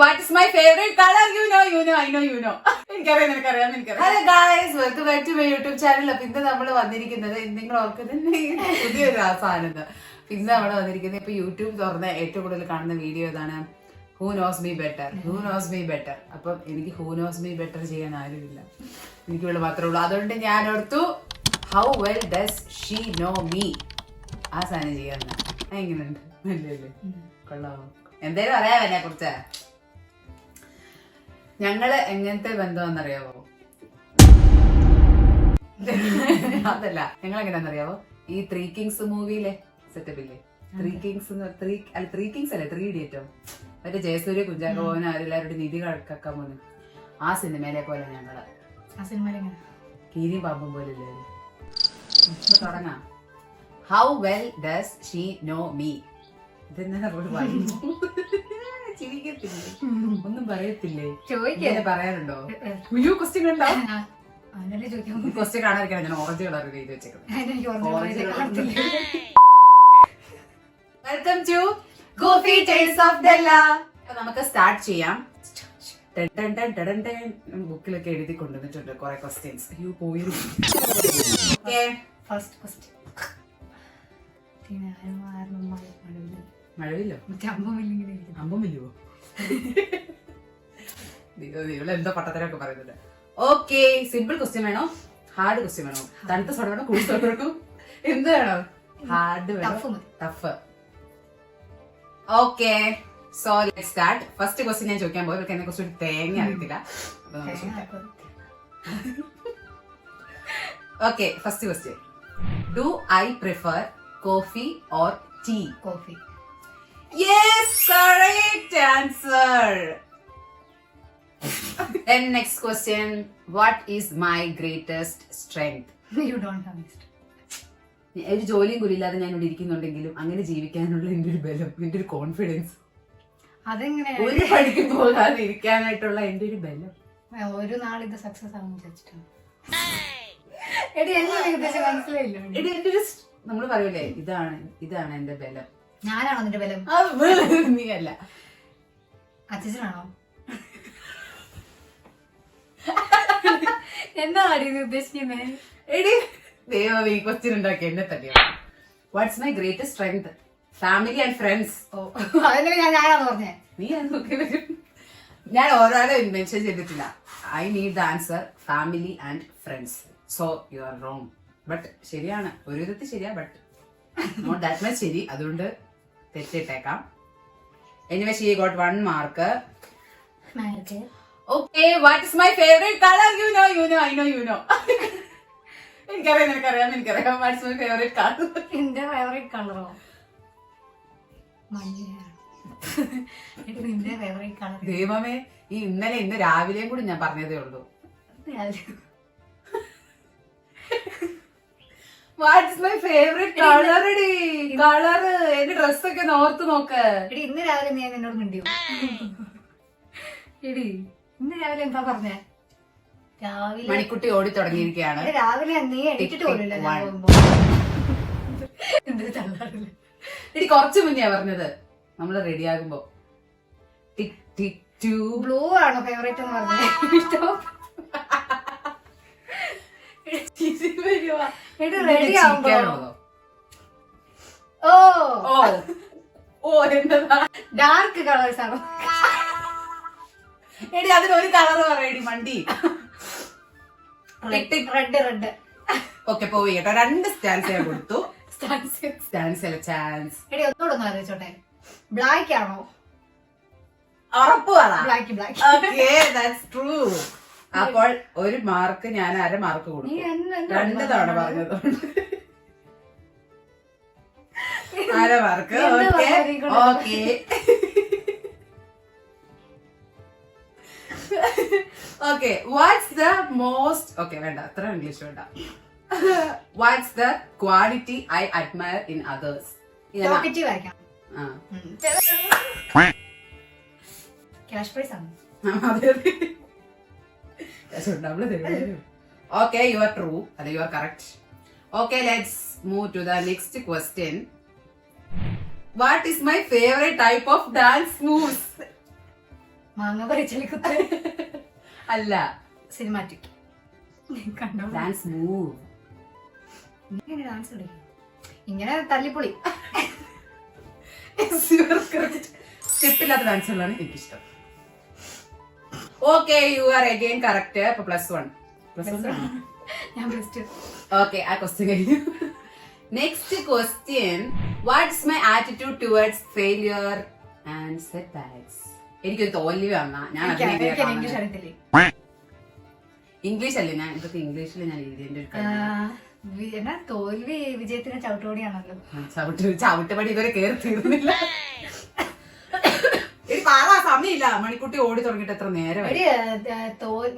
what is my favorite color? I know. എനിക്കറിയാം. Hello guys, welcome back to my YouTube channel. അപ്പൊ ഇന്ന് നമ്മൾ വന്നിരിക്കുന്നത്, നിങ്ങൾ ഓർക്കുന്നത് പുതിയൊരു സാധനം. ഇന്ന് നമ്മൾ വന്നിരിക്കുന്നത്, ഇപ്പൊ യൂട്യൂബ് തുറന്ന ഏറ്റവും കൂടുതൽ കാണുന്ന വീഡിയോ ഏതാണ്? Who knows me better. അപ്പം എനിക്ക് ഹൂ നോസ് മീ ബെറ്റർ ചെയ്യാൻ ആരുമില്ല, എനിക്ക് ഇവിടെ മാത്രമേ ഉള്ളൂ. അതുകൊണ്ട് ഞാൻ ഓർത്തു how well does she know me, ആ സാധനം ചെയ്യാന്ന്. എങ്ങനെയുണ്ട്? നല്ലല്ലേ? കൊള്ളാമോ? എന്തേലും അറിയാമോ എന്നെ കുറിച്ച്? ഞങ്ങള് എങ്ങനത്തെ ബന്ധമെന്നറിയാവോ? അതല്ല, ഞങ്ങൾ എങ്ങനെയാണെന്നറിയാവോ? ഈ ത്രീ കിങ്സ് മൂവിയിലെ സെറ്റപ്പ് ഇല്ലേ? ത്രീ കിങ്സ് അല്ലേ, 3 ഇഡിയറ്റോ, മറ്റേ ജയസൂര്യ, കുഞ്ചാക്കോ ബോബൻ അവരെല്ലാവരുടെ നിധി കക്കാൻ പോന്നു. ആ സിനിമയിലെ പോലെ ഞങ്ങള്. ആ സിനിമ കീരിയും പാമ്പും പോലെ ഇല്ലേ? തുടങ്ങാം. How well does she know me. ഇതെന്നാ ചിരിക്കത്തില്ലേ? ഒന്നും പറയത്തില്ലേ? പറയാനുണ്ടോ? ക്വസ്റ്റ്യൻ കണ്ടോ? ക്വസ്റ്റ്യൻ കാണാതിരിക്കണം. ഞാൻ ഓറഞ്ച് കളർ ചെയ്ത് വെച്ചേക്കുന്നത്. Welcome to goofy tales of Della. നമുക്ക് സ്റ്റാർട്ട് ചെയ്യാം. ബുക്കിലൊക്കെ എഴുതി കൊണ്ടുവന്നിട്ടുണ്ട് കുറെ ക്വസ്റ്റ്യൻസ്. അയ്യോ പോയിരുന്നു. First question. മഴവില്ലോ? അമ്പമില്ലോ? എന്തോ പട്ടത്തരൊക്കെ പറയുന്നുണ്ട്. ഓക്കെ, സിമ്പിൾ ക്വസ്റ്റ്യൻ വേണോ, ഹാർഡ് ക്വസ്റ്റ്യൻ വേണോ, തണുത്ത സോഡ വേണോ, കൂൾ സോഡ വേണോ, എന്ത് വേണോ? ഹാർഡ് വേണോ, tough? Okay, so let's start. First question ഞാൻ ചോദിക്കാൻ പോകും. എന്നെ കുറിച്ച് ഒരു തേങ്ങ അറിയത്തില്ല. Okay, first question. Do I prefer coffee or tea? Coffee. Yes, correct answer. And next question, what is my greatest strength? You don't have it. ഒരു ജോലിയും കൂലില്ലാതെ ഞാൻ ഇവിടെ ഇരിക്കുന്നുണ്ടെങ്കിലും അങ്ങനെ ജീവിക്കാനുള്ള എന്റെ ഒരു ബലം, എന്റെ ഒരു കോൺഫിഡൻസ്, അതെങ്ങനെ ഒരു പണിക്ക് പോകാതെ ഇരിക്കാനായിട്ടുള്ള എന്റെ ഒരു ബലം. ഒരു നാളിത് സക്സസ് ആവും വിചാരിച്ചിട്ടാണ്. എടി മനസ്സിലായില്ല. എടി എന്റെ ഒരു, നമ്മള് പറയൂലേ, ഇതാണ് എന്റെ ബലം. ഞാനാണോ നിന്റെ ബലം? നീ അല്ല. അച്ഛനാണോ? എന്താ ഉദ്ദേശിക്കുന്നത്? എടി ദൈവം, ഈ ക്വസ്റ്റ്യൻ ഉണ്ടാക്കി എന്നെ തന്നെയോ. What's my greatest strength? Family and friends. ഓ, അതിനെ ഞാനാണോ പറഞ്ഞേ? നീ ഞാൻ ഓരോരെ മെൻഷൻ ചെയ്തിട്ടില്ല. I need the answer family and friends. So you are wrong. But ശരിയാണ്, ഒരു വിധത്തിൽ ശരിയാ, ബട്ട് നോട്ട് ദാറ്റ് മച്ച് ശരി. അതുകൊണ്ട് തെറ്റിട്ടേക്കാം. Anyway she got 1 mark. Okay, what is my favourite colour? You know. എനിക്കറിയാം. What is my favourite colour? എന്റെ favourite കളറോ? നിന്റെ ഫേവറേറ്റ് കളർ? ദൈവമേ, ഇന്ന് രാവിലെയും കൂടി ഞാൻ പറഞ്ഞതേ ഉള്ളൂ. What's my favourite colour? Colour എന്റെ ഡ്രസ്സൊക്കെ ഓർത്ത് നോക്ക്. എടി ഇന്ന് രാവിലെ നീ എന്നോട് മിണ്ടിയോ? എടി ഇന്ന് രാവിലെ എന്താ പറഞ്ഞേ? രാവിലെ മണിക്കുട്ടി ഓടി തുടങ്ങിയിരിക്കുകയാണ്. രാവിലെ നീ എണീറ്റിട്ട് പോലില്ല. എന്തൊരു തള്ളാറില്ല. എടി കുറച്ചു മുന്നേ പറഞ്ഞത് നമ്മള് റെഡി ആകുമ്പോ. ടിക് ടിക് ടു. ബ്ലൂ ആണോ ഫേവറേറ്റ് എന്ന് പറഞ്ഞത്? റെഡി ആവുമ്പോ ഡാർക്ക് കളേഴ്സ് ആണോ? എടി അതിനൊരു കളർ പറയടി മണ്ടി. റെഡ്. ഓക്കെ, പോയി കേട്ടോ. 2 സ്റ്റാൻസ് ഞാൻ കൊടുത്തു. ചാൻസ്. എടി ഒന്നുകൂടെ ആലോചിച്ചോട്ടെ. ബ്ലാക്ക് ആണോ? ഉറപ്പ് പറ. ബ്ലാക്ക്. Okay, that's true. അപ്പോൾ 1 മാർക്ക് ഞാൻ 1/2 മാർക്ക് കൊടുത്തു. 2 തവണ പറഞ്ഞത് 1/2 mark. Okay. Okay, what's the most, okay വേണ്ട, അത്ര ഇംഗ്ലീഷ് വേണ്ട. What's the quality I admire in others? Cash prize ആണ്. Okay, you are true. You are correct. Okay, let's move to the next question. What is my favorite type of dance moves? മാങ്ങ പറിച്ചലിക്കുത്ത്. അല്ല. Cinematic. കണ്ടോ dance move. ഇങ്ങനെ dance കളിക്കും. ഇങ്ങനെ തല്ലിപ്പൊളി. സ്റ്റെപ്പില്ലാത്ത ഡാൻസുകളാണ് എനിക്കിഷ്ടം. Okay, you are again correct. അപ്പൊ +1. ഞാൻ +2. ഓക്കെ, ആ ക്വസ്റ്റ്യൻ കഴിഞ്ഞു. Next question, what's my attitude towards failure and setbacks? എനിക്കൊരു തോൽവി വന്നാ ഞാൻ ഇംഗ്ലീഷ് അറിയത്തില്ലേ? ഇംഗ്ലീഷ് അല്ലേ, ഞാൻ ഇതൊക്കെ ഇംഗ്ലീഷിൽ ഞാൻ എഴുതിയതിന്റെ എന്നാ തോൽവി വിജയത്തിന് ചവിട്ടുപടിയാണല്ലോ. ചവിട്ടുപടി ഇതുവരെ കേറി തീർന്നില്ല. സമയമില്ല, മണിക്കുട്ടി ഓടി തുടങ്ങിട്ട് എത്ര നേരം.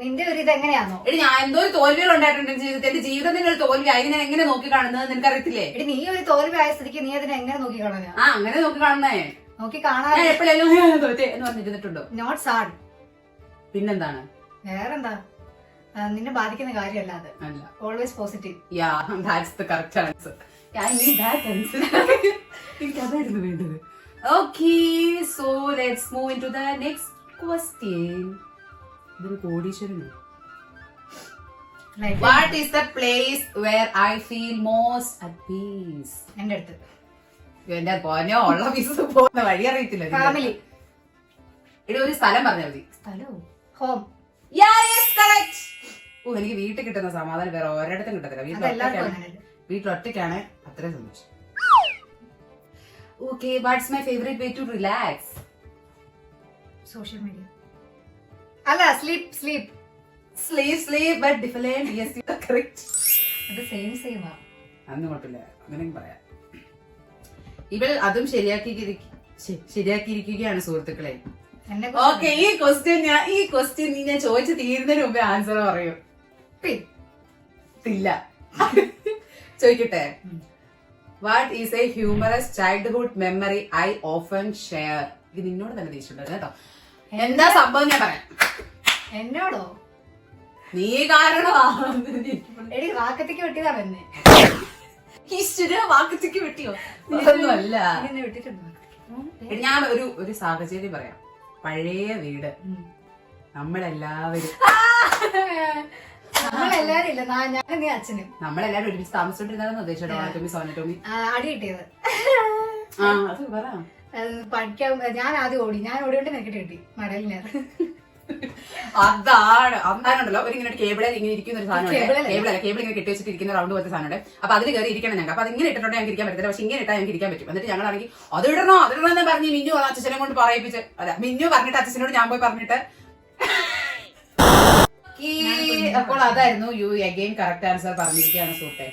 നിന്റെ ഒരു ഇത് എങ്ങനെയാണോ? എടി ഞാൻ എന്തോ ഒരു തോൽവികൾ ഉണ്ടായിട്ടുണ്ട് ജീവിതത്തിൽ. എന്റെ ജീവിതത്തിന്റെ ഒരു തോൽവി അതിനെ ഞാൻ എങ്ങനെ നോക്കി കാണുന്നത് നിനക്കറിയത്തില്ലേ? എടി നീ ഒരു തോൽവി ആയ സ്ഥിതിക്ക് നീ അതിനെ എങ്ങനെ നോക്കി കാണാനാ? അങ്ങനെ നോക്കി കാണുന്നേ. നോക്കി കാണാൻ എപ്പോഴേലും തോറ്റേ എന്ന് പറഞ്ഞിരുന്നിട്ടുണ്ടോ? Not sad. പിന്നെന്താണ്? വേറെന്താ? നിന്നെ ബാധിക്കുന്ന കാര്യമല്ല അത്. അല്ല, always positive. That's the correct answer. എനിക്കതായിരുന്നു വേണ്ടത്. Okay, so let's move into the next question. ഇതൊരു കോടീശ്വരനോ? What is the place where I feel most at peace? എന്റെ അടുത്ത്. എന്റെ പോനോ ഉള്ള പീസ് പോകുന്ന വഴി അറിയത്തില്ല. ഫാമിലി. ഇവിടെ ഒരു സ്ഥലം പറഞ്ഞാൽ മതി. സ്ഥലവും ഹോം. എനിക്ക് വീട്ടിൽ കിട്ടുന്ന സമാധാനം വേറെ ഒരിടത്തും കിട്ടത്തില്ല. വീട്ടിലൊറ്റയ്ക്കാണ് അത്രയും സന്തോഷം. Okay, what's my favorite way to relax? Social media. അല്ല, sleep, but different. Yes, you are correct. അത് സെയിം ആ. അതൊന്നും കുഴപ്പമില്ല, അങ്ങനെ പറയാം. ഇവൾ അതും ശരിയാക്കിയിരിക്കുകയാണ് സുഹൃത്തുക്കളെ. ഓക്കെ, ഈ ക്വസ്റ്റ്യൻ ഞാൻ ചോദിച്ചു തീരുന്നതിന് മുമ്പേ ആൻസർ പറയൂ. ഇല്ല. ചോദിക്കട്ടെ. What is a humorous childhood memory I often share? ഇത് നിന്നോട് തന്നെ ദേഷ്യമുണ്ട് കേട്ടോ. എന്താ സംഭവം ഞാൻ പറയാം. എന്നോടോ? നീ കാരണമാ. എടി വാക്കത്തേക്ക് വെട്ടിയതാ എന്നെ. ഈശ്വര, വാക്കത്തേക്ക് വെട്ടിയോ? അതൊന്നുമല്ല. വെട്ടിട്ടുണ്ടോ? ഞാൻ ഒരു സാഹചര്യം പറയാം. പഴയ വീട്, നമ്മളെല്ലാവരും നമ്മളെല്ലാരും ഒരുമിച്ച് താമസിച്ചോണ്ടിരുന്നതെന്ന് ഉദ്ദേശിച്ചോട്ടോമി അടി കിട്ടിയത്. അത് പറ. പഠിക്കാൻ ഞാൻ ആദ്യം ഓടി. ഞാൻ ഓടിയോണ്ട് നിനക്കിട്ട് കിട്ടി മടലിന്. അതാണ് അന്നാണല്ലോ ഒരു ഇങ്ങനെ കേബിൾ ഇങ്ങനെ ഇരിക്കുന്ന ഒരു സാധനം. കേബിൾ ഇങ്ങനെ കെട്ടി വെച്ചിട്ട് ഇരിക്കുന്ന റൗണ്ട് പോലത്തെ സാധനം. അപ്പൊ അതിൽ കയറി ഇരിക്കണം ഞങ്ങൾക്ക്. അപ്പൊ അതിങ്ങനെ ഇട്ടിട്ടുണ്ടെങ്കിൽ ഞങ്ങൾക്ക് ഇരിക്കാൻ പറ്റത്തില്ല. പക്ഷെ ഇങ്ങനെ ഇട്ടാൽ ഞങ്ങൾക്ക് ഇരിക്കാൻ പറ്റും. എന്നിട്ട് ഞങ്ങളാണെങ്കിൽ അതിടണോ എന്ന് പറഞ്ഞ് മിന്നു അച്ഛനെ കൊണ്ട് പറയിപ്പിച്ച്, അല്ല മിന്നു പറഞ്ഞിട്ട് അച്ഛനോട് ഞാൻ പോയി പറഞ്ഞിട്ട്. അപ്പോൾ അതായിരുന്നു യു അഗൈൻ കറക്റ്റ് ആൻസർ പറഞ്ഞിരിക്കുകയാണ് സുഹൃത്തെ.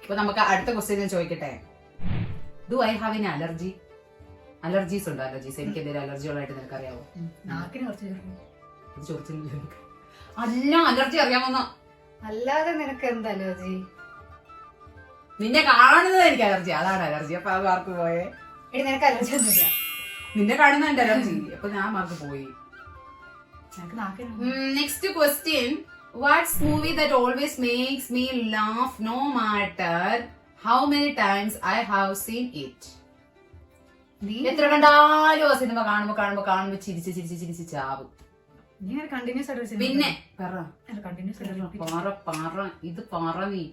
അപ്പൊ നമുക്ക് അടുത്ത ക്വസ്റ്റ്യൻ ഞാൻ ചോദിക്കട്ടെ. Do I have an allergy? Allergies ഉണ്ടോ? അലർജീസ് എനിക്ക് എന്തെങ്കിലും അലർജികളായിട്ട് നിനക്ക് അറിയാവോ? ചോദിച്ചില്ല. അല്ല, അലർജി അറിയാമോന്നോ? അല്ലാതെ നിനക്ക് എന്ത് അലർജി? നിന്നെ കാണുന്നത് എനിക്ക് അലർജി, അതാണ് അലർജി. അപ്പൊ അത് മാർക്ക് പോയേ. നിനക്ക് അലർജി ഒന്നുമില്ല. നിന്നെ കാണുന്ന എന്റെ അലർജി. അപ്പൊ ഞാൻ മാർക്ക് പോയി. Next question. What's movie that always makes me laugh no matter how many times I have seen it? എത്ര കണ്ടാലും ആ സിനിമ കാണുമ്പോ ചിരിച്ച് ചാവും. പിന്നെ ഇത് പറ നീ.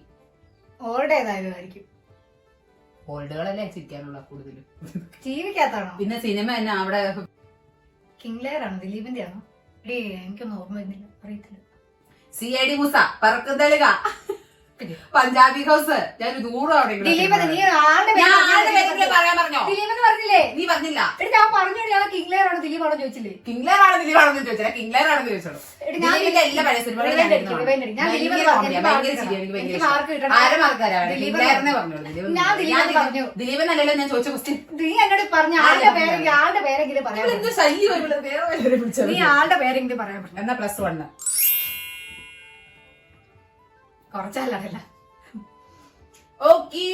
ഓൾഡുകളല്ലേ ചിരിക്കാനുള്ള കൂടുതലും. ജീവിക്കാത്താണോ? പിന്നെ സിനിമ തന്നെ അവിടെ കിങ് ലെയർ ആണോ? ദിലീപിന്റെ ആണോ? എനിക്കൊന്നും ഓർമ്മ വരുന്നില്ല, അറിയത്തില്ല. CID Moosa, Parakkumthalika, Punjabi house. ഞാൻ ദൂരം അവിടെ പറയാൻ പറഞ്ഞോ? നീ പറഞ്ഞില്ല. ഞാൻ പറഞ്ഞു കിങ് ലെയർ ആണോ ദിലീപാണോ ചോദിച്ചില്ലേ? കിങ് ലെയർ ആണ് ദിലീപാണെന്ന് ചോദിച്ചാൽ കിങ് ലെയർ ആണെന്ന് ചോദിച്ചോളൂ. എല്ലാ പഴയ സിനിമകളും ദിലീപനല്ലല്ലോ ഞാൻ ചോദിച്ച ക്വസ്റ്റ്യൻ. നീ എന്നോട് പറഞ്ഞ ആളുടെ പേരെങ്കിലും പറയാം. നീ ആളുടെ പേരെങ്കിലും പറയാൻ പറ്റും. എന്നാ +1 കുറച്ചല്ല. ഓക്കെ,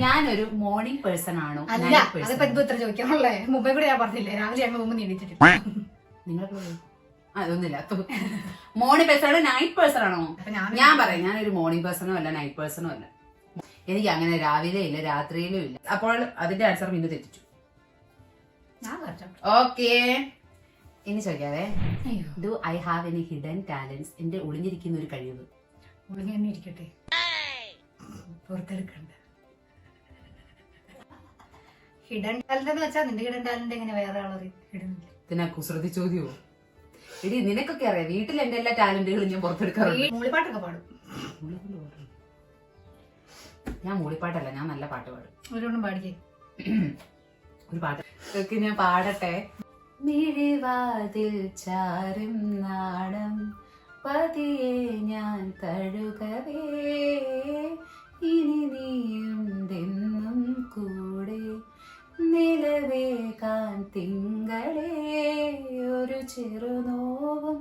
ഞാനൊരു മോർണിംഗ് പേഴ്സൺ ആണോ? അല്ല, അതിപ്പോ ഇത്ര ചോദിക്കാനുള്ളേ. മുമ്പേ കൂടെ ഞാൻ പറഞ്ഞില്ലേ, രാവിലെ ഞങ്ങൾ മുമ്പ് നീണ്ടിട്ടില്ല. അതൊന്നുമില്ല. മോർണിംഗ് പേഴ്സൺ ആണോ നൈറ്റ് പേഴ്സൺ ആണോ? ഞാൻ പറയാം, ഞാനൊരു മോർണിംഗ് പേഴ്സണും അല്ല നൈറ്റ് പേഴ്സണും അല്ല. എനിക്ക് അങ്ങനെ രാവിലെ ഇല്ല രാത്രിയിലും ഇല്ല. അപ്പോൾ അതിന്റെ ആൻസർ പിന്നെ തെറ്റിച്ചു. ഓക്കെ, ഇനി ചോദിക്കാവേ, do I have any hidden talents? എന്റെ ഒളിഞ്ഞിരിക്കുന്ന ഒരു കഴിവ്. ഒളിഞ്ഞു തന്നെ ഇരിക്കട്ടെ, പുറത്തെടുക്കണ്ട. ഹിഡൻ ടാലന്റ് എന്ന് വെച്ചാൽ നിന്റെ ഹിഡൻ ടാലന്റ് എങ്ങനെ വേറെ ആളറി ഹിഡനില്ല? പിന്നെ കുസൃതി ചോദ്യമോ? എടി നിനക്കൊക്കെ അറിയാം, വീട്ടിൽ എന്റെ എല്ലാ ടാലന്റുകളും ഞാൻ പുറത്തെടുക്കാറുണ്ട്. മൂളിപ്പാട്ടൊക്കെ പാടും. ഞാൻ മൂളിപ്പാട്ടല്ല, ഞാൻ നല്ല പാട്ട് പാടും. ഒരുകൊണ്ടും പാടിക്കേ. ഒരു പാട്ട് ഞാൻ പാടട്ടെ. മിഴിവാതിൽ ചാരും നാണം പതിയെ ഞാൻ തഴുകവേ, ഇനി നീയുണ്ടെന്നും കൂടെ നിലവേകാൻ തിങ്കളെ, ഒരു ചെറുനോവും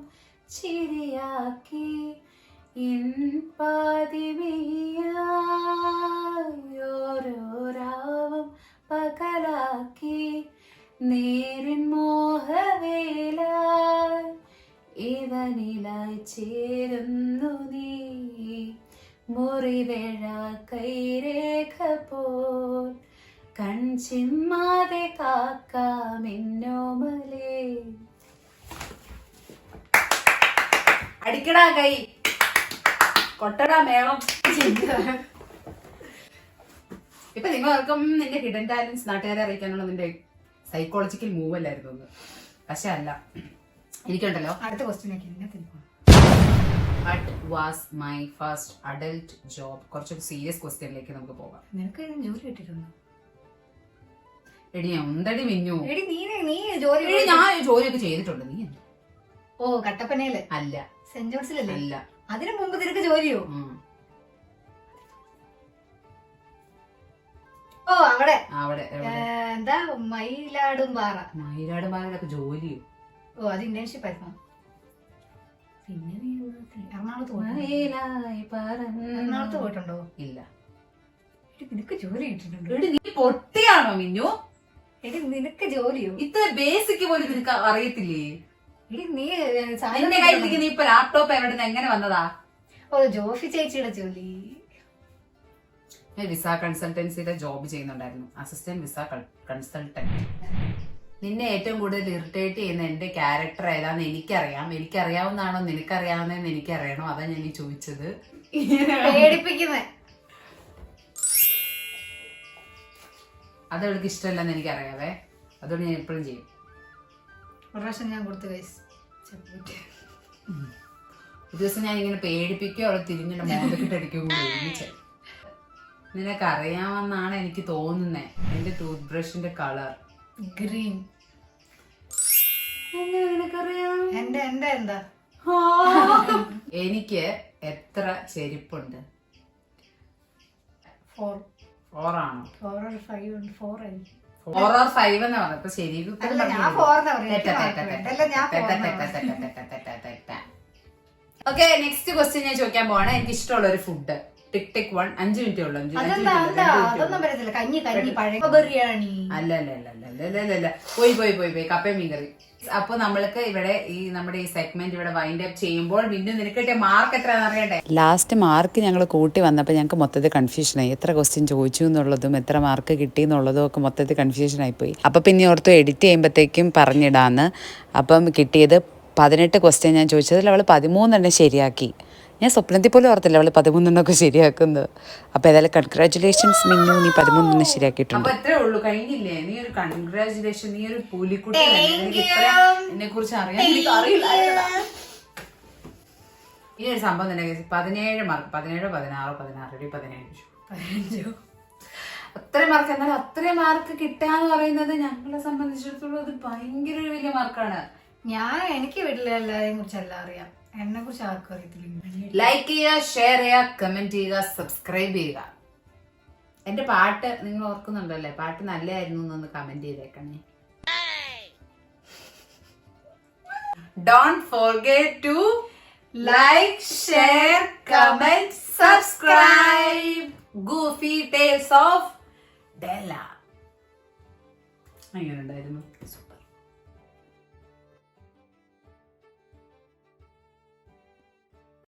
ചിരിയാക്കി ഓരോരാവും പകലാക്കി നേരിൻ മോഹവേല ഇവനിലായി ചേരുന്നു നീ, മുറിവേഴ കൈരേഖ പോൽ കൺചിമ്മാതെ കാക്കാമെന്നോമലേ. അടിക്കടാ കൈ, കൊട്ടടാ മേളം. ഇപ്പൊ നിങ്ങൾക്കും നിന്റെ ഹിഡൻ ടാലൻസ് നാട്ടുകാരെ അറിയിക്കാനുള്ള നിന്റെ സൈക്കോളജിക്കൽ മൂവ് അല്ലായിരുന്നു ഒന്ന്. പക്ഷെ അല്ല, എനിക്കുണ്ടല്ലോ. അടുത്ത question What was my first adult job? കുറച്ചൊരു സീരിയസ് ക്വസ്റ്റ്യനിലേക്ക് നമുക്ക് പോകാം. നിനക്ക് ജോലി കിട്ടിയിട്ടുണ്ടോ? എടി ഉണ്ടടി മിന്നു. നീ ജോലി? ഞാൻ ജോലിയൊക്കെ ചെയ്തിട്ടുണ്ട്. നീ ഓ കട്ടപ്പനയില് അല്ല, സെന്റ് ജോൺസിലല്ലേ? അല്ല, അതിനു മുമ്പ് നിനക്ക് ജോലിയോ? ഓ അവിടെ എന്താ മയിലാടുംപാറ. മയിലാടുംപാറയിലൊക്കെ ജോലിയോ? ഓ അത് ഇന്റേൺഷിപ്പ് ആയിരുന്നു. പിന്നെ എറണാകുളത്ത് പോയിട്ടുണ്ടോ? ഇല്ല. നിനക്ക് ജോലി കിട്ടിയിട്ടുണ്ടോ? നീ പൊട്ടിയാണോ മിന്നു? എടി നിനക്ക് ജോലിയോ? ഇത്ര ബേസിക് പോലും നിനക്ക് അറിയത്തില്ലേ? എടി നീ എന്റെ കയ്യിലേക്ക് നീ ഇപ്പൊ ലാപ്ടോപ്പ് എവിടെ നിന്ന് എങ്ങനെ വന്നതാ? ഓ ജോഫി ചേച്ചിയുടെ ജോലി. വിസ കൺസൾട്ടൻസിയുടെ ജോബ് ചെയ്യുന്നുണ്ടായിരുന്നു, അസിസ്റ്റന്റ് വിസ കൺസൾട്ടന്റ്. നിന്നെ ഏറ്റവും കൂടുതൽ ഇറിറ്റേറ്റ് ചെയ്യുന്ന എന്റെ ക്യാരക്ടർ ഏതാന്ന് എനിക്കറിയാം. എനിക്കറിയാവുന്നതാണോ നിനക്കറിയാവുന്നതെന്ന് എനിക്കറിയണോ? അതാ ഞാൻ ഈ ചോദിച്ചത്. പേടിപ്പിക്കുന്നേ അത് അവൾക്ക് ഇഷ്ടമല്ലെന്ന് എനിക്കറിയാവേ, അതുകൊണ്ട് ഞാൻ എപ്പോഴും ചെയ്യും. ഒരു പ്രാവശ്യം ഞാൻ കൊടുത്തു. ഒരു ദിവസം ഞാൻ ഇങ്ങനെ പേടിപ്പിക്കുകയോ അവളെ തിരിഞ്ഞിട്ട് മോന്തക്കിട്ടടിക്കുകയോ കൂടി ഒരുമിച്ച്. നിനക്കറിയാമെന്നാണ് എനിക്ക് തോന്നുന്നേ എന്റെ ടൂത്ത് ബ്രഷിന്റെ കളർ ഗ്രീൻ. നിനക്കറിയാം എന്റെ എന്താ? എനിക്ക് എത്ര ചെരുപ്പുണ്ട്? 4. 4 ആണോ? 4 or 5 ഉണ്ട്. 4 ആയിരിക്കും. 4 or 5 എന്ന് പറഞ്ഞപ്പോ ശരി. ഓക്കെ, നെക്സ്റ്റ് ക്വസ്റ്റ്യൻ ഞാൻ ചോദിക്കാൻ പോവാണ്. എനിക്ക് ഇഷ്ടമുള്ള ഒരു ഫുഡ്. ടിക് ടിക് 1. 5 മിനിറ്റേ ഉള്ളൂ. അല്ല, പോയി കപ്പയും മീൻകറി. അപ്പൊ നമ്മൾക്ക് ഇവിടെ ഈ നമ്മുടെ ഈ സെഗ്മെന്റ് ഇവിടെ വൈൻഡ് അപ്പ് ചെയ്യുമ്പോൾ വീണ്ടും നിനക്ക് കിട്ടിയ മാർക്ക് എത്രയാണെന്ന് അറിയണ്ടേ? ലാസ്റ്റ് മാർക്ക് ഞങ്ങൾ കൂട്ടി വന്നപ്പോൾ ഞങ്ങൾക്ക് മൊത്തത്തിൽ കൺഫ്യൂഷനായി. എത്ര ക്വസ്റ്റ്യൻ ചോദിച്ചു എന്നുള്ളതും എത്ര മാർക്ക് കിട്ടി എന്നുള്ളതും ഒക്കെ മൊത്തത്തിൽ കൺഫ്യൂഷനായി പോയി. അപ്പം പിന്നെ ഓർത്തു എഡിറ്റ് ചെയ്യുമ്പോഴത്തേക്കും പറഞ്ഞിടാന്ന്. അപ്പം കിട്ടിയത് 18 ക്വസ്റ്റ്യൻ ഞാൻ ചോദിച്ചതിൽ അവൾ 13 ശരിയാക്കി. ഞാൻ സ്വപ്നത്തിൽ പോലും ഓർത്തില്ല അവള് 13 ശരിയാക്കുന്നത്. അപ്പൊ ഏതായാലും കൺഗ്രാറ്റുലേഷൻസ് മിന്നു, നീ 13 ശരിയാക്കിയിട്ടുണ്ട്. അത്രേ ഉള്ളൂ, കഴിഞ്ഞില്ലേ? നീ ഒരു കൺഗ്രാറ്റുലേഷൻ, നീ ഒരു പുലിക്കുട്ടി. എന്നെ കുറിച്ച് അറിയാൻ അറിയില്ല. ഈ ഒരു സംഭവം തന്നെ 17 മാർക്ക്. 17, 16, 16, 15. അത്രയും മാർക്ക്. എന്നാൽ അത്രയും മാർക്ക് കിട്ടാന്ന് പറയുന്നത് ഞങ്ങളെ സംബന്ധിച്ചിടത്തോളം അത് ഭയങ്കര ഒരു വലിയ മാർക്കാണ്. എനിക്ക് വീട്ടിലെ എല്ലാരെയും കുറിച്ച് എല്ലാം അറിയാം, എന്നെ കുറിച്ച് ആർക്കും അറിയത്തില്ല. ലൈക്ക് ചെയ്യുക, ഷെയർ ചെയ്യുക, കമന്റ് ചെയ്യുക, സബ്സ്ക്രൈബ് ചെയ്യുക. എന്റെ പാട്ട് നിങ്ങൾ ഓർക്കുന്നുണ്ടല്ലേ? പാട്ട് നല്ലതായിരുന്നു എന്നൊന്ന് കമന്റ് ചെയ്തേക്കണേ. Don't forget to like, share, comment, subscribe. Goofy Tales of Della. എങ്ങനെ ഉണ്ടായിരുന്നു?